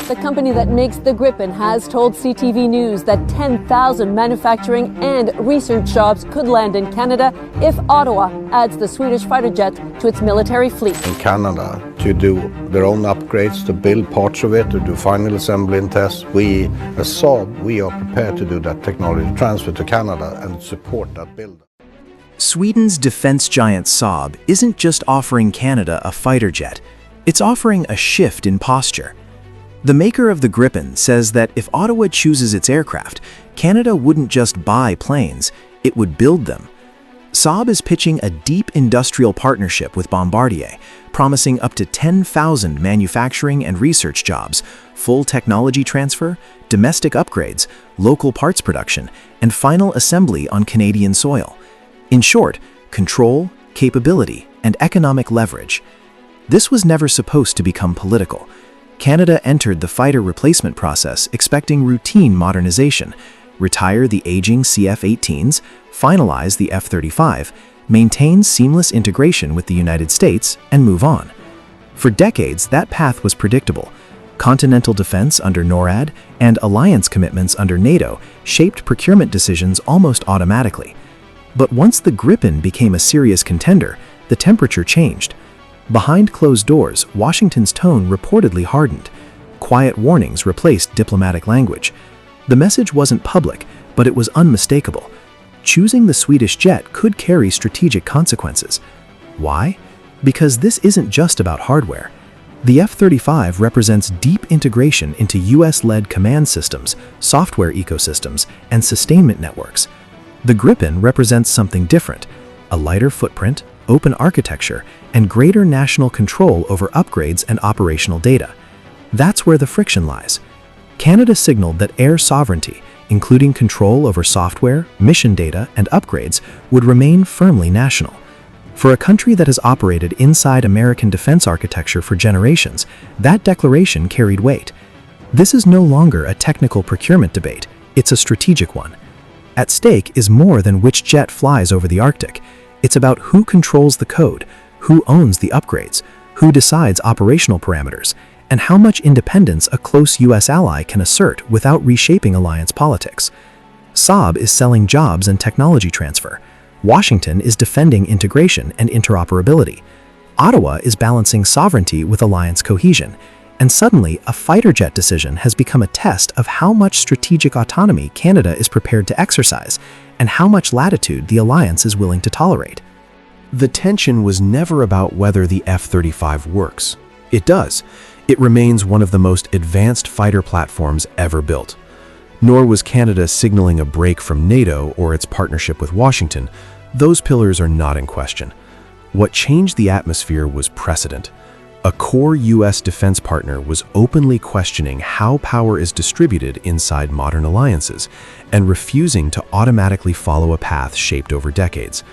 The company that makes the Gripen has told CTV News that 10,000 manufacturing and research jobs could land in Canada if Ottawa adds the Swedish fighter jet to its military fleet. In Canada, to do their own upgrades, to build parts of it, to do final assembly and tests, we, as Saab, we are prepared to do that technology transfer to Canada and support that build. Sweden's defense giant Saab isn't just offering Canada a fighter jet, it's offering a shift in posture. The maker of the Gripen says that if Ottawa chooses its aircraft, Canada wouldn't just buy planes, it would build them. Saab is pitching a deep industrial partnership with Bombardier, promising up to 10,000 manufacturing and research jobs, full technology transfer, domestic upgrades, local parts production, and final assembly on Canadian soil. In short, control, capability, and economic leverage. This was never supposed to become political. Canada entered the fighter replacement process expecting routine modernization, retire the aging CF-18s, finalize the F-35, maintain seamless integration with the United States, and move on. For decades, that path was predictable. Continental defense under NORAD and alliance commitments under NATO shaped procurement decisions almost automatically. But once the Gripen became a serious contender, the temperature changed. Behind closed doors, Washington's tone reportedly hardened. Quiet warnings replaced diplomatic language. The message wasn't public, but it was unmistakable. Choosing the Swedish jet could carry strategic consequences. Why? Because this isn't just about hardware. The F-35 represents deep integration into US-led command systems, software ecosystems, and sustainment networks. The Gripen represents something different, a lighter footprint, open architecture, and greater national control over upgrades and operational data. That's where the friction lies. Canada signaled that air sovereignty, including control over software, mission data, and upgrades, would remain firmly national. For a country that has operated inside American defense architecture for generations, that declaration carried weight. This is no longer a technical procurement debate, it's a strategic one. At stake is more than which jet flies over the Arctic. It's about who controls the code, who owns the upgrades, who decides operational parameters, and how much independence a close US ally can assert without reshaping alliance politics. Saab is selling jobs and technology transfer. Washington is defending integration and interoperability. Ottawa is balancing sovereignty with alliance cohesion. And suddenly, a fighter jet decision has become a test of how much strategic autonomy Canada is prepared to exercise and how much latitude the alliance is willing to tolerate. The tension was never about whether the F-35 works. It does. It remains one of the most advanced fighter platforms ever built. Nor was Canada signaling a break from NATO or its partnership with Washington. Those pillars are not in question. What changed the atmosphere was precedent. A core U.S. defense partner was openly questioning how power is distributed inside modern alliances and refusing to automatically follow a path shaped over decades.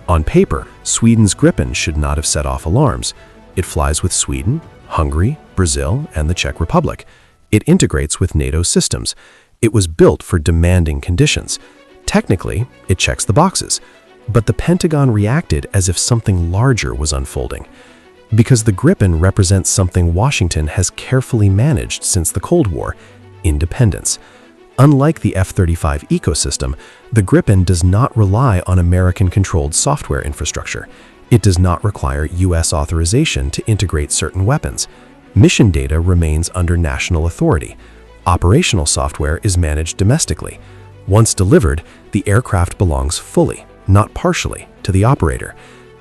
On paper, Sweden's Gripen should not have set off alarms. It flies with Sweden, Hungary, Brazil, and the Czech Republic. It integrates with NATO systems. It was built for demanding conditions. Technically, it checks the boxes. But the Pentagon reacted as if something larger was unfolding. Because the Gripen represents something Washington has carefully managed since the Cold War: independence. Unlike the F-35 ecosystem, the Gripen does not rely on American-controlled software infrastructure. It does not require U.S. authorization to integrate certain weapons. Mission data remains under national authority. Operational software is managed domestically. Once delivered, the aircraft belongs fully, not partially, to the operator.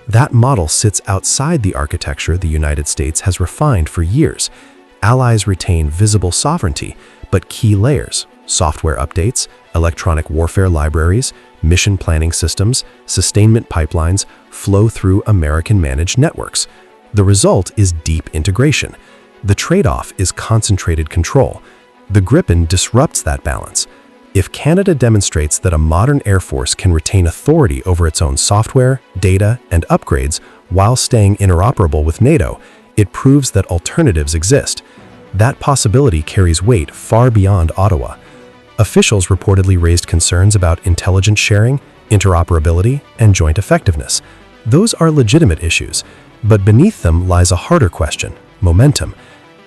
That model sits outside the architecture the United States has refined for years. Allies retain visible sovereignty, but key layers, software updates, electronic warfare libraries, mission planning systems, sustainment pipelines, flow through American-managed networks. The result is deep integration. The trade-off is concentrated control. The Gripen disrupts that balance. If Canada demonstrates that a modern Air Force can retain authority over its own software, data, and upgrades while staying interoperable with NATO, it proves that alternatives exist. That possibility carries weight far beyond Ottawa. Officials reportedly raised concerns about intelligence sharing, interoperability, and joint effectiveness. Those are legitimate issues, but beneath them lies a harder question: momentum.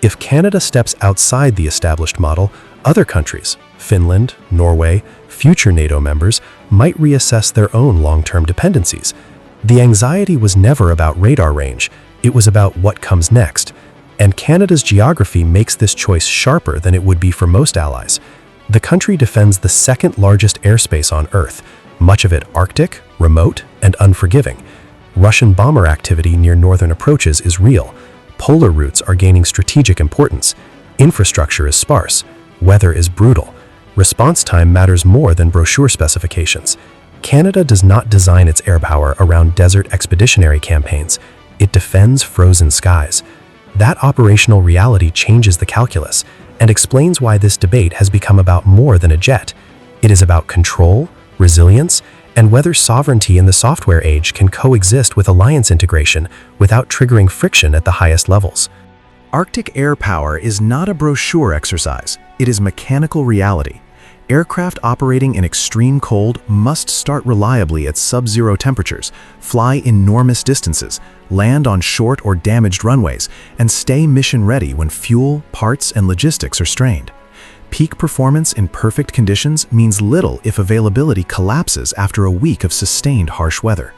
If Canada steps outside the established model, other countries, Finland, Norway, future NATO members, might reassess their own long-term dependencies. The anxiety was never about radar range, it was about what comes next. And Canada's geography makes this choice sharper than it would be for most allies. The country defends the second largest airspace on Earth, much of it Arctic, remote, and unforgiving. Russian bomber activity near northern approaches is real. Polar routes are gaining strategic importance. Infrastructure is sparse. Weather is brutal. Response time matters more than brochure specifications. Canada does not design its air power around desert expeditionary campaigns. It defends frozen skies. That operational reality changes the calculus and explains why this debate has become about more than a jet. It is about control, resilience, and whether sovereignty in the software age can coexist with alliance integration without triggering friction at the highest levels. Arctic air power is not a brochure exercise, it is mechanical reality. Aircraft operating in extreme cold must start reliably at sub-zero temperatures, fly enormous distances, land on short or damaged runways, and stay mission-ready when fuel, parts, and logistics are strained. Peak performance in perfect conditions means little if availability collapses after a week of sustained harsh weather.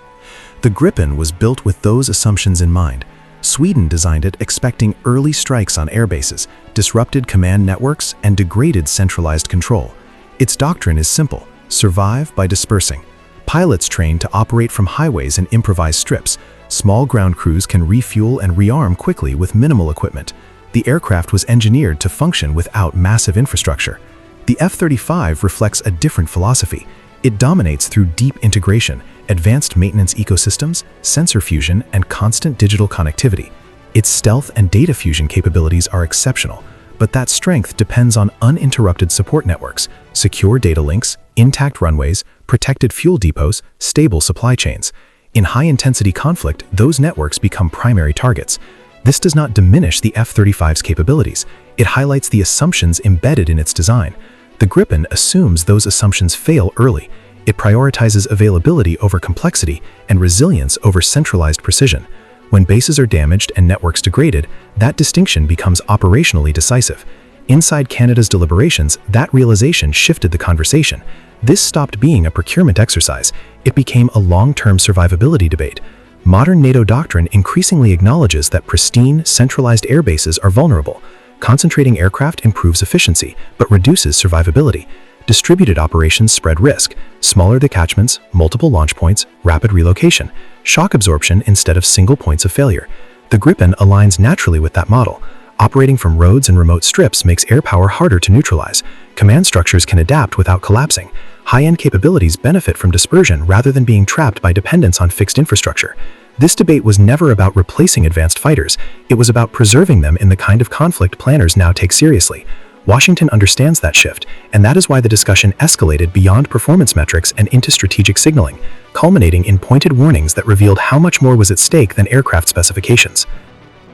The Gripen was built with those assumptions in mind. Sweden designed it expecting early strikes on airbases, disrupted command networks, and degraded centralized control. Its doctrine is simple: survive by dispersing. Pilots trained to operate from highways and improvised strips. Small ground crews can refuel and rearm quickly with minimal equipment. The aircraft was engineered to function without massive infrastructure. The F-35 reflects a different philosophy. It dominates through deep integration, advanced maintenance ecosystems, sensor fusion, and constant digital connectivity. Its stealth and data fusion capabilities are exceptional, but that strength depends on uninterrupted support networks, secure data links, intact runways, protected fuel depots, stable supply chains. In high-intensity conflict, those networks become primary targets. This does not diminish the F-35's capabilities. It highlights the assumptions embedded in its design. The Gripen assumes those assumptions fail early. It prioritizes availability over complexity and resilience over centralized precision. When bases are damaged and networks degraded, that distinction becomes operationally decisive. Inside Canada's deliberations, that realization shifted the conversation. This stopped being a procurement exercise. It became a long-term survivability debate. Modern NATO doctrine increasingly acknowledges that pristine, centralized air bases are vulnerable. Concentrating aircraft improves efficiency, but reduces survivability. Distributed operations spread risk. Smaller detachments, multiple launch points, rapid relocation. Shock absorption instead of single points of failure. The Gripen aligns naturally with that model. Operating from roads and remote strips makes air power harder to neutralize. Command structures can adapt without collapsing. High-end capabilities benefit from dispersion rather than being trapped by dependence on fixed infrastructure. This debate was never about replacing advanced fighters. It was about preserving them in the kind of conflict planners now take seriously. Washington understands that shift, and that is why the discussion escalated beyond performance metrics and into strategic signaling, culminating in pointed warnings that revealed how much more was at stake than aircraft specifications.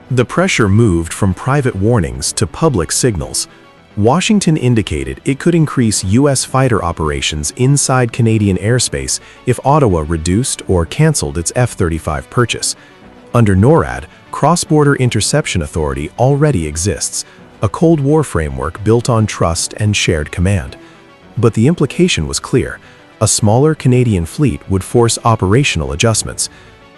The pressure moved from private warnings to public signals. Washington indicated it could increase U.S. fighter operations inside Canadian airspace if Ottawa reduced or canceled its F-35 purchase. Under NORAD, Cross-Border Interception Authority already exists, a Cold War framework built on trust and shared command. But the implication was clear: a smaller Canadian fleet would force operational adjustments.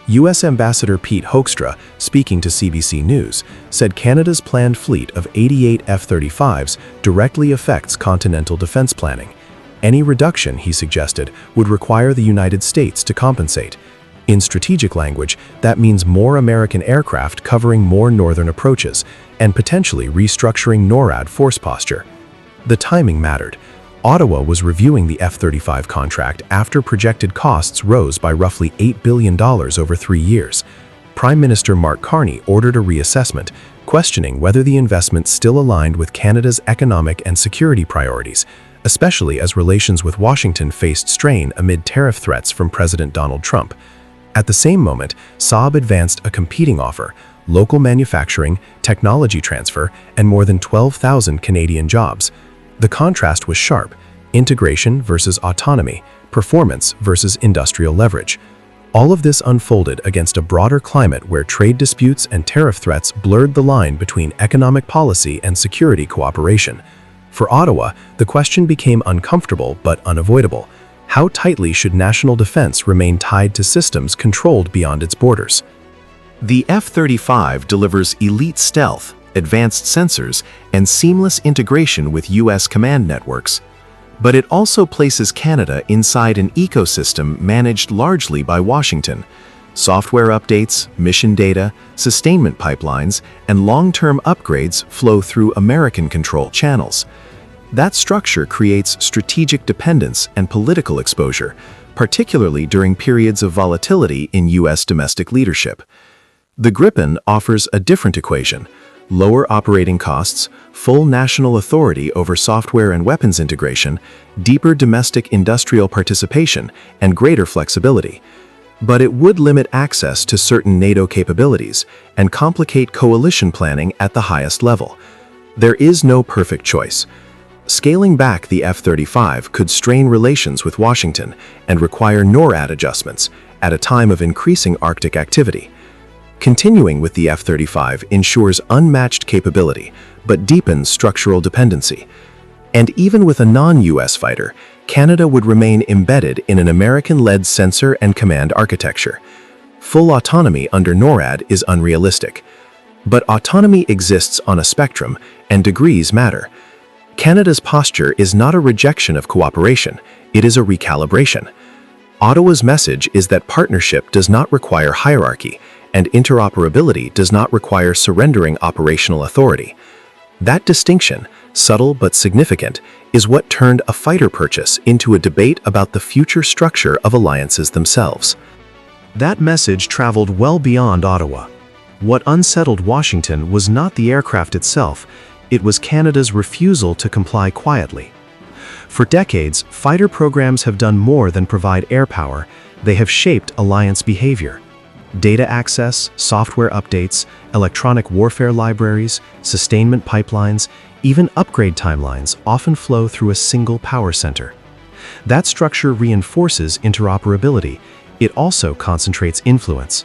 U.S. Ambassador Pete Hoekstra, speaking to CBC News, said Canada's planned fleet of 88 F-35s directly affects continental defense planning. Any reduction, he suggested, would require the United States to compensate. In strategic language, that means more American aircraft covering more northern approaches and potentially restructuring NORAD force posture. The timing mattered. Ottawa was reviewing the F-35 contract after projected costs rose by roughly $8 billion over 3 years. Prime Minister Mark Carney ordered a reassessment, questioning whether the investment still aligned with Canada's economic and security priorities, especially as relations with Washington faced strain amid tariff threats from President Donald Trump. At the same moment, Saab advanced a competing offer: local manufacturing, technology transfer, and more than 12,000 Canadian jobs. The contrast was sharp: integration versus autonomy, performance versus industrial leverage. All of this unfolded against a broader climate where trade disputes and tariff threats blurred the line between economic policy and security cooperation. For Ottawa, the question became uncomfortable but unavoidable. How tightly should national defense remain tied to systems controlled beyond its borders? The F-35 delivers elite stealth, advanced sensors, and seamless integration with U.S. command networks. But it also places Canada inside an ecosystem managed largely by Washington. Software updates, mission data, sustainment pipelines, and long-term upgrades flow through American-controlled channels. That structure creates strategic dependence and political exposure, particularly during periods of volatility in U.S. domestic leadership. The Gripen offers a different equation: lower operating costs, full national authority over software and weapons integration, deeper domestic industrial participation, and greater flexibility. But it would limit access to certain NATO capabilities and complicate coalition planning at the highest level. There is no perfect choice. Scaling back the F-35 could strain relations with Washington and require NORAD adjustments at a time of increasing Arctic activity. Continuing with the F-35 ensures unmatched capability, but deepens structural dependency. And even with a non-US fighter, Canada would remain embedded in an American-led sensor and command architecture. Full autonomy under NORAD is unrealistic. But autonomy exists on a spectrum, and degrees matter. Canada's posture is not a rejection of cooperation, it is a recalibration. Ottawa's message is that partnership does not require hierarchy, and interoperability does not require surrendering operational authority. That distinction, subtle but significant, is what turned a fighter purchase into a debate about the future structure of alliances themselves. That message traveled well beyond Ottawa. What unsettled Washington was not the aircraft itself, it was Canada's refusal to comply quietly. For decades, fighter programs have done more than provide air power, they have shaped alliance behavior. Data access, software updates, electronic warfare libraries, sustainment pipelines, even upgrade timelines often flow through a single power center. That structure reinforces interoperability. It also concentrates influence.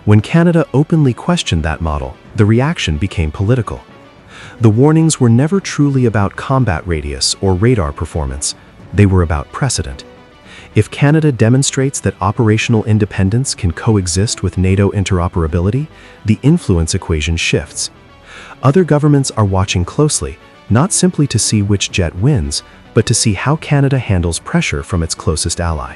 When Canada openly questioned that model, the reaction became political. The warnings were never truly about combat radius or radar performance. They were about precedent. If Canada demonstrates that operational independence can coexist with NATO interoperability, the influence equation shifts. Other governments are watching closely, not simply to see which jet wins, but to see how Canada handles pressure from its closest ally.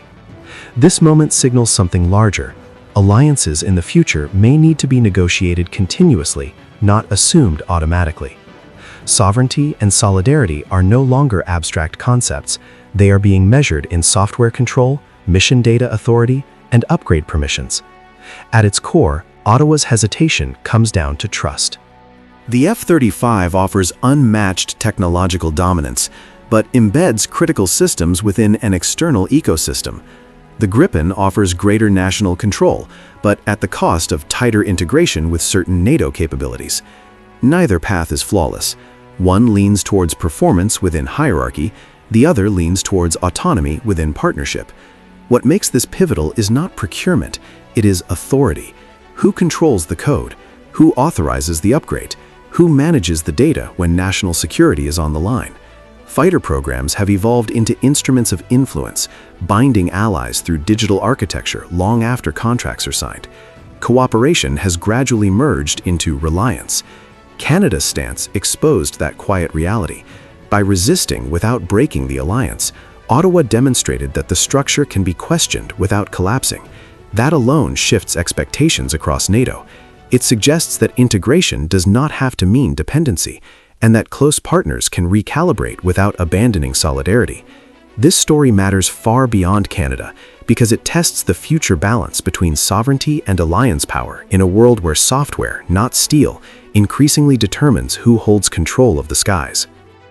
This moment signals something larger. Alliances in the future may need to be negotiated continuously, not assumed automatically. Sovereignty and solidarity are no longer abstract concepts. They are being measured in software control, mission data authority, and upgrade permissions. At its core, Ottawa's hesitation comes down to trust. The F-35 offers unmatched technological dominance, but embeds critical systems within an external ecosystem. The Gripen offers greater national control, but at the cost of tighter integration with certain NATO capabilities. Neither path is flawless. One leans towards performance within hierarchy, the other leans towards autonomy within partnership. What makes this pivotal is not procurement, it is authority. Who controls the code? Who authorizes the upgrade? Who manages the data when national security is on the line? Fighter programs have evolved into instruments of influence, binding allies through digital architecture long after contracts are signed. Cooperation has gradually merged into reliance. Canada's stance exposed that quiet reality. By resisting without breaking the alliance, Ottawa demonstrated that the structure can be questioned without collapsing. That alone shifts expectations across NATO. It suggests that integration does not have to mean dependency, and that close partners can recalibrate without abandoning solidarity. This story matters far beyond Canada because it tests the future balance between sovereignty and alliance power in a world where software, not steel, increasingly determines who holds control of the skies.